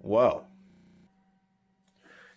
Whoa.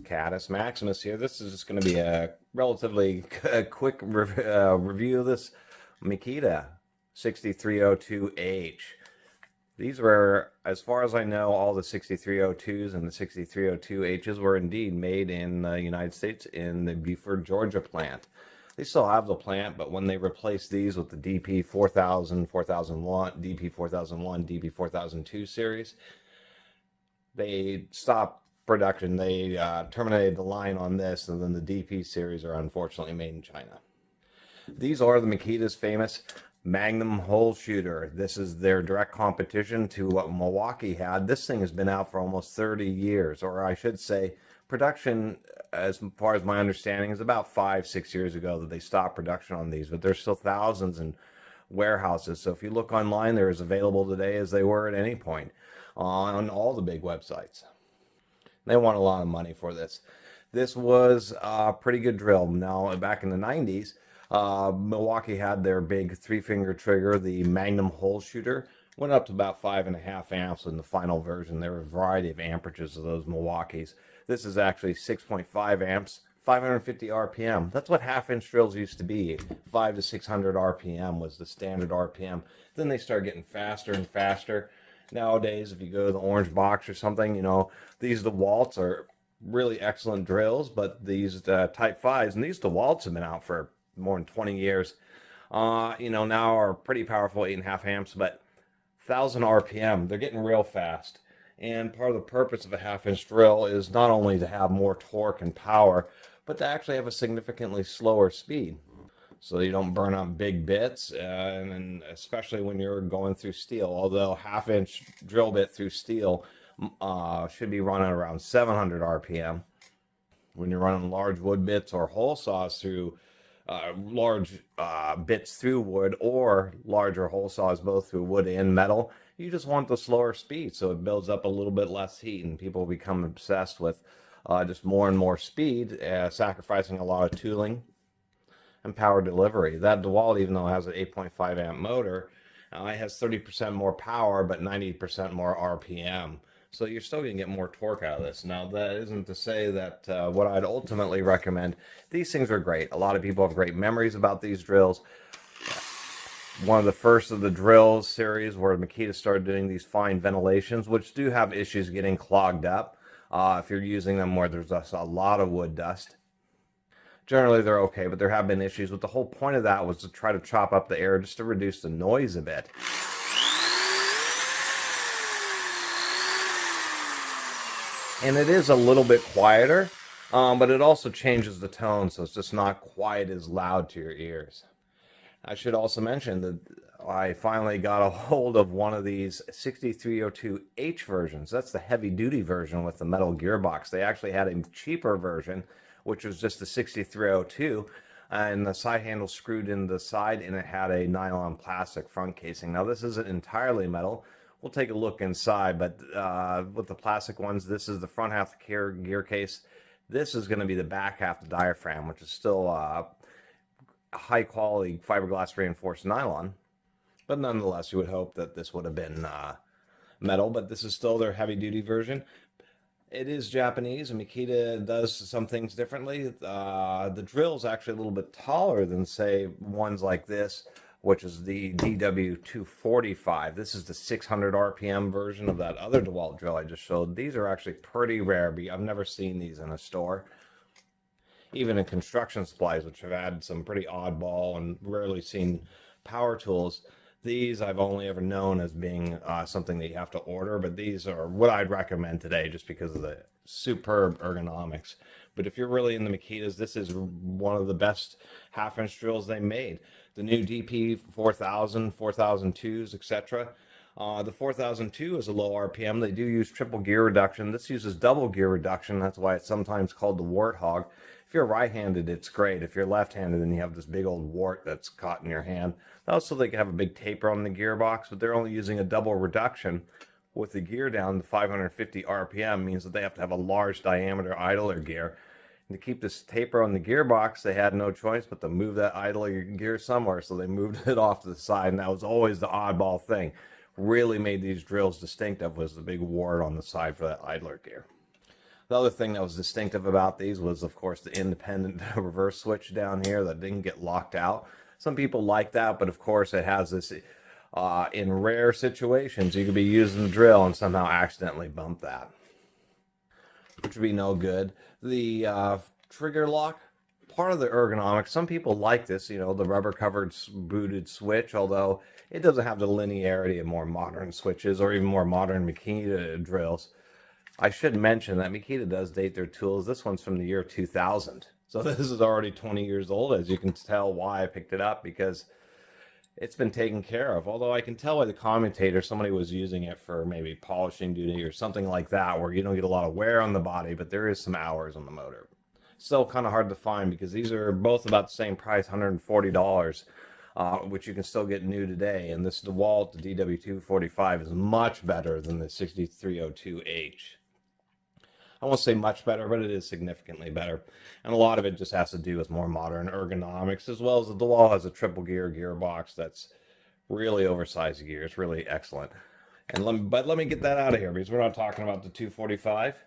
Catus Maximus here. This is just going to be a relatively quick review of this Makita 6302H. These were, as far as I know, all the 6302s and the 6302Hs were indeed made in the United States in the Beaufort, Georgia plant. They still have the plant, but when they replaced these with the DP 4000, 4001, DP 4001, DP 4002 series, they stopped production. They terminated the line on this, and then the DP series are unfortunately made in China. These are the Makita's famous Magnum hole shooter. This is their direct competition to what Milwaukee had. This thing has been out for almost 30 years, or I should say production, as far as my understanding, is about 5-6 years ago that they stopped production on these, but there's still thousands in warehouses. So if you look online, they're as available today as they were at any point on all the big websites. They want a lot of money for this. This was a pretty good drill. Now, back in the 90s, Milwaukee had their big 3-finger trigger, the Magnum hole shooter. Went up to about 5.5 amps in the final version. There were a variety of amperages of those Milwaukees. This is actually 6.5 amps, 550 RPM. That's what half-inch drills used to be. 500 to 600 RPM was the standard RPM. Then they started getting faster and faster. Nowadays, if you go to the orange box or something, you know, these DeWalts are really excellent drills, but these Type 5s, and these DeWalts have been out for more than 20 years, you know, now are pretty powerful, 8.5 amps, but 1000 RPM, they're getting real fast. And part of the purpose of a half-inch drill is not only to have more torque and power, but to actually have a significantly slower speed, so you don't burn up big bits, and especially when you're going through steel. Although half-inch drill bit through steel should be running around 700 RPM. When you're running large wood bits or hole saws through large bits through wood, or larger hole saws both through wood and metal, you just want the slower speed, so it builds up a little bit less heat, and people become obsessed with just more and more speed, sacrificing a lot of tooling and power delivery. That DeWalt, even though it has an 8.5 amp motor, it has 30% more power but 90% more RPM. So you're still going to get more torque out of this. Now, that isn't to say that what I'd ultimately recommend. These things are great. A lot of people have great memories about these drills. One of the first of the drills series where Makita started doing these fine ventilations, which do have issues getting clogged up if you're using them where there's just a lot of wood dust. Generally, they're okay, but there have been issues. But the whole point of that was to try to chop up the air just to reduce the noise a bit. And it is a little bit quieter, but it also changes the tone, so it's just not quite as loud to your ears. I should also mention that I finally got a hold of one of these 6302H versions. That's the heavy-duty version with the metal gearbox. They actually had a cheaper version, which was just the 6302, and the side handle screwed in the side, and it had a nylon plastic front casing. Now, this isn't entirely metal. We'll take a look inside, but with the plastic ones, this is the front half of the gear case. This is going to be the back half of the diaphragm, which is still high-quality fiberglass reinforced nylon. But nonetheless, you would hope that this would have been metal, but this is still their heavy-duty version. It is Japanese, and Makita does some things differently. The drill is actually a little bit taller than, say, ones like this, which is the DW245. This is the 600 RPM version of that other DeWalt drill I just showed. These are actually pretty rare. I've never seen these in a store. Even in construction supplies, which have had some pretty oddball and rarely seen power tools, these I've only ever known as being something that you have to order, but these are what I'd recommend today just because of the superb ergonomics. But if you're really in the Makitas, this is one of the best half-inch drills they made. The new DP 4000, 4002s, etc. The 4002 is a low RPM. They do use triple gear reduction. This uses double gear reduction. That's why it's sometimes called the warthog. If you're right-handed, it's great. If you're left-handed, then you have this big old wart that's caught in your hand. Also, they can have a big taper on the gearbox, but they're only using a double reduction. With the gear down to 550 RPM means that they have to have a large diameter idler gear. And to keep this taper on the gearbox, they had no choice but to move that idler gear somewhere, so they moved it off to the side, and that was always the oddball thing. really made these drills distinctive was the big wart on the side for that idler gear. The other thing that was distinctive about these was, of course, the independent reverse switch down here that didn't get locked out. Some people like that, but of course it has this, in rare situations, you could be using the drill and somehow accidentally bump that, which would be no good. The trigger lock, part of the ergonomics, some people like this, you know, the rubber covered booted switch, although it doesn't have the linearity of more modern switches or even more modern Makita drills. I should mention that Makita does date their tools. This one's from the year 2000. So this is already 20 years old. As you can tell why I picked it up, because it's been taken care of. Although I can tell by the commentator, somebody was using it for maybe polishing duty or something like that, where you don't get a lot of wear on the body, but there is some hours on the motor. Still kind of hard to find because these are both about the same price, $140. Which you can still get new today. And this DeWalt, the DW245, is much better than the 6302H. I won't say much better, but it is significantly better. And a lot of it just has to do with more modern ergonomics, as well as the DeWalt has a triple gear gearbox that's really oversized gear. It's really excellent. And let me get that out of here, because we're not talking about the 245.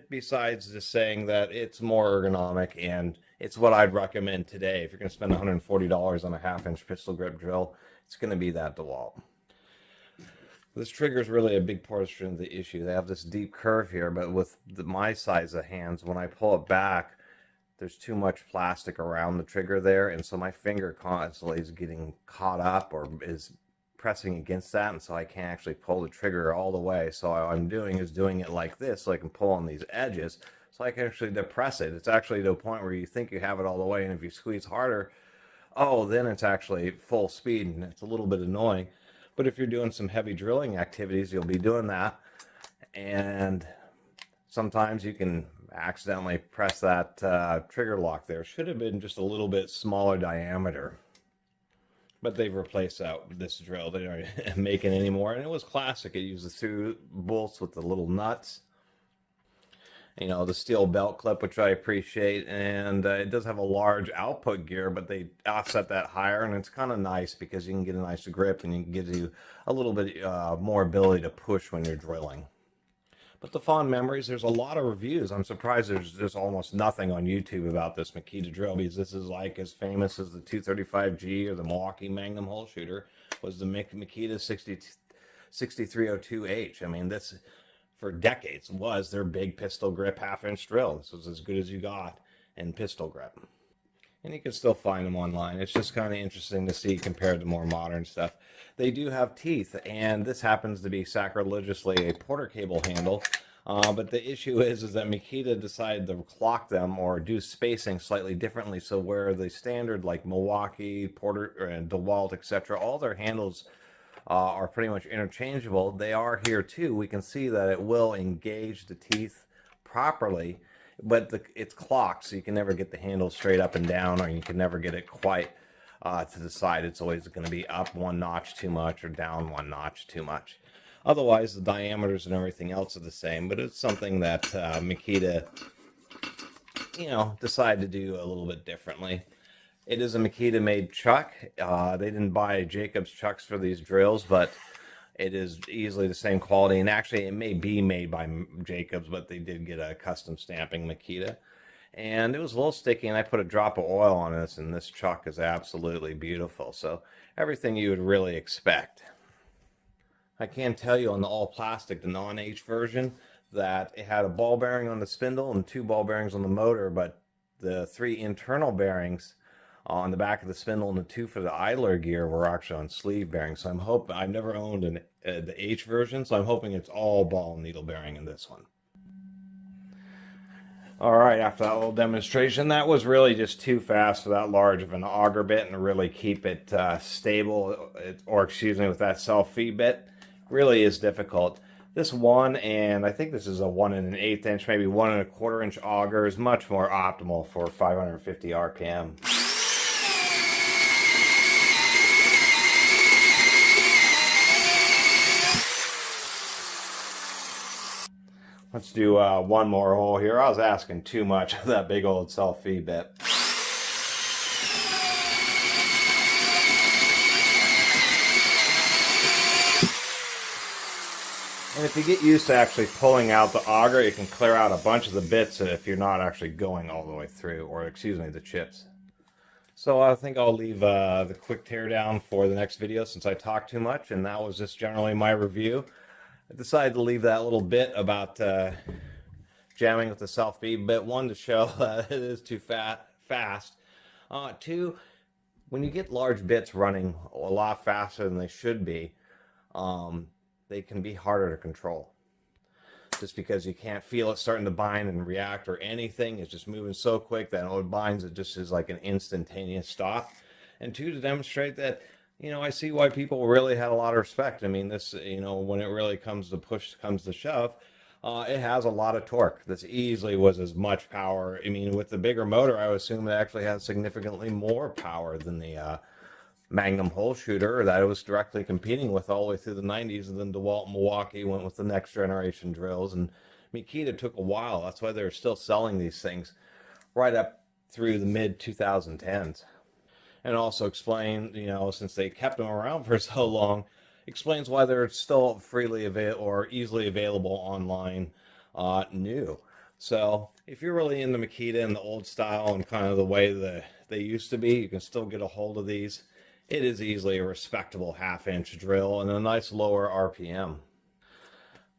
Besides just saying that it's more ergonomic, and it's what I'd recommend today. If you're going to spend $140 on a half-inch pistol grip drill, it's going to be that DeWalt. This trigger is really a big portion of the issue. They have this deep curve here, but with my size of hands, when I pull it back, there's too much plastic around the trigger there, and so my finger constantly is getting caught up or is pressing against that, and so I can't actually pull the trigger all the way. So what I'm doing is doing it like this, so I can pull on these edges, so I can actually depress it. It's actually to a point where you think you have it all the way, and if you squeeze harder, oh, then it's actually full speed, and it's a little bit annoying. But if you're doing some heavy drilling activities, you'll be doing that, and sometimes you can accidentally press that trigger lock there. Should have been just a little bit smaller diameter, but they've replaced this drill. They aren't making it anymore, and it was classic. It used the through bolts with the little nuts, you know, the steel belt clip, which I appreciate, and it does have a large output gear, but they offset that higher, and it's kind of nice because you can get a nice grip, and it gives you a little bit more ability to push when you're drilling. But the fond memories, there's a lot of reviews. I'm surprised there's just almost nothing on YouTube about this Makita drill, because this is like as famous as the 235G or the Milwaukee Magnum hole shooter was the Makita 6302H. I mean, this for decades was their big pistol grip half-inch drill. This was as good as you got in pistol grip. And you can still find them online. It's just kind of interesting to see compared to more modern stuff. They do have teeth, and this happens to be sacrilegiously a Porter cable handle. But the issue is that Makita decided to clock them or do spacing slightly differently. So where the standard like Milwaukee, Porter, and DeWalt, etc., all their handles are pretty much interchangeable, they are here too. We can see that it will engage the teeth properly, but it's clocked, so you can never get the handle straight up and down, or you can never get it quite to the side. It's always going to be up one notch too much or down one notch too much. Otherwise, the diameters and everything else are the same, but it's something that Makita, you know, decided to do a little bit differently. It is a Makita-made chuck. They didn't buy Jacobs chucks for these drills, but it is easily the same quality. And actually, it may be made by Jacobs, but they did get a custom stamping Makita. And it was a little sticky, and I put a drop of oil on this, and this chuck is absolutely beautiful. So everything you would really expect. I can tell you on the all-plastic, the non-H version, that it had a ball bearing on the spindle and 2 ball bearings on the motor, but the 3 internal bearings on the back of the spindle and the 2 for the idler gear were actually on sleeve bearings. So I'm hoping, I've never owned the H version, so I'm hoping it's all ball needle bearing in this one. All right, after that little demonstration, that was really just too fast for that large of an auger bit and really keep it stable, or excuse me, with that self-feed bit. Really is difficult. This 1, and I think this is a 1 1/8 inch, maybe 1 1/4 inch auger is much more optimal for 550 RPM. Let's do one more hole here. I was asking too much of that big old self-feed bit. And if you get used to actually pulling out the auger, it can clear out a bunch of the bits if you're not actually going all the way through, or excuse me, the chips. So I think I'll leave the quick teardown for the next video since I talked too much, and that was just generally my review. I decided to leave that little bit about jamming with the self-feed bit. One, to show it is too fast. Two, when you get large bits running a lot faster than they should be, they can be harder to control. Just because you can't feel it starting to bind and react or anything. It's just moving so quick that when it binds, it just is like an instantaneous stop. And two, to demonstrate that, you know, I see why people really had a lot of respect. I mean, this, you know, when it really comes to push, comes to shove, it has a lot of torque. This easily was as much power. I mean, with the bigger motor, I would assume it actually has significantly more power than the Magnum hole shooter that it was directly competing with all the way through the 90s, and then DeWalt and Milwaukee went with the next generation drills, and Makita took a while. That's why they're still selling these things right up through the mid 2010s. And also explain, you know, since they kept them around for so long, explains why they're still freely available or easily available online new. So if you're really into Makita and the old style and kind of the way that they used to be, you can still get a hold of these. It is easily a respectable half-inch drill and a nice lower RPM.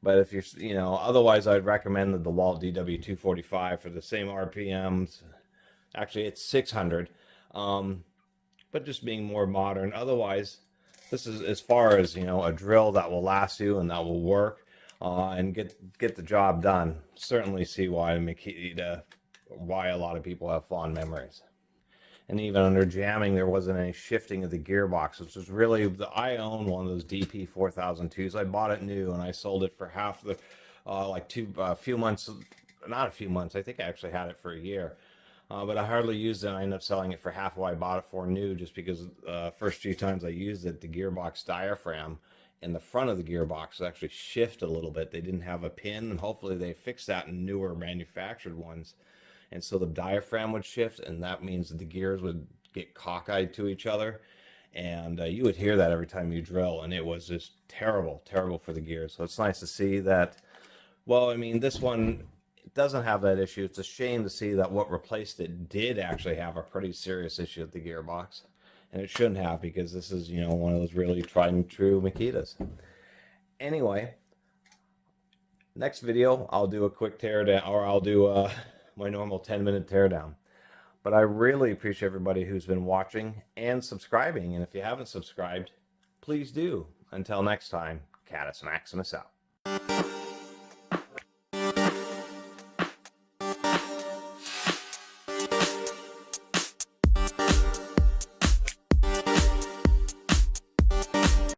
But if you're, you know, otherwise I'd recommend the DeWalt DW245 for the same RPMs. Actually, it's 600, but just being more modern. Otherwise, this is as far as, you know, a drill that will last you and that will work and get the job done. Certainly see why Makita, why a lot of people have fond memories. And even under jamming, there wasn't any shifting of the gearbox, which was really, I own one of those DP 4002s. I bought it new and I sold it for half the, a few months, not a few months, I think I actually had it for a year. But I hardly used it. I ended up selling it for half what I bought it for new, just because first few times I used it, the gearbox diaphragm in the front of the gearbox would actually shift a little bit. They didn't have a pin, and hopefully they fixed that in newer manufactured ones. And so the diaphragm would shift, and that means that the gears would get cockeyed to each other. And you would hear that every time you drill, and it was just terrible, terrible for the gears. So it's nice to see that, well, I mean, this one, it doesn't have that issue. It's a shame to see that what replaced it did actually have a pretty serious issue with the gearbox. And it shouldn't have, because this is, you know, one of those really tried and true Makitas. Anyway, next video, I'll do a quick teardown, or I'll do my normal 10-minute teardown. But I really appreciate everybody who's been watching and subscribing. And if you haven't subscribed, please do. Until next time, Catus Maximus out.